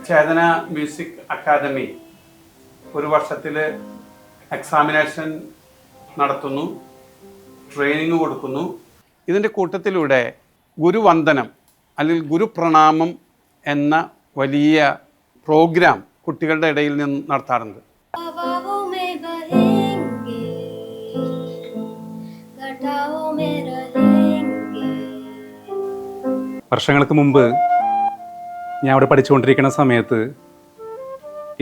ചേതന music academy ഒരു വർഷത്തിൽ examination നടത്തുന്നു, ട്രെയിനിങ് കൊടുക്കുന്നു. ഇതിൻ്റെ കൂട്ടത്തിലൂടെ ഗുരുവന്ദനം അല്ലെങ്കിൽ ഗുരുപ്രണാമം എന്ന വലിയ പ്രോഗ്രാം കുട്ടികളുടെ ഇടയിൽ നിന്ന് നടത്താറുണ്ട്. വർഷങ്ങൾക്ക് മുമ്പ് ഞാൻ അവിടെ പഠിച്ചുകൊണ്ടിരിക്കുന്ന സമയത്ത്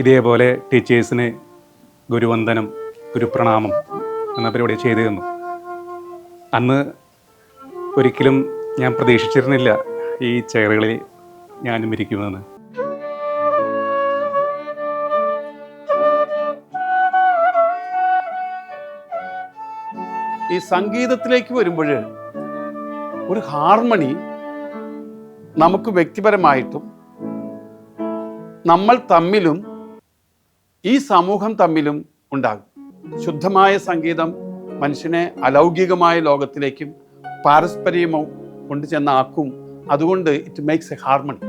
ഇതേപോലെ ടീച്ചേഴ്സിന് ഗുരുവന്ദനം, ഗുരുപ്രണാമം എന്ന പരിപാടി ചെയ്തു തന്നു. അന്ന് ഒരിക്കലും ഞാൻ പ്രതീക്ഷിച്ചിരുന്നില്ല ഈ ചെയറുകളിൽ ഞാനും ഇരിക്കുമെന്ന്. ഈ സംഗീതത്തിലേക്ക് വരുമ്പോൾ ഒരു ഹാർമണി നമുക്ക് വ്യക്തിപരമായിട്ടും നമ്മൾ തമ്മിലും ഈ സമൂഹം തമ്മിലും ഉണ്ടാകും. ശുദ്ധമായ സംഗീതം മനുഷ്യനെ അലൗകികമായ ലോകത്തിലേക്കും പാരസ്പര്യമോ കൊണ്ടുചെന്നാക്കും. അതുകൊണ്ട് ഇറ്റ് മേക്സ് എ ഹാർമണി.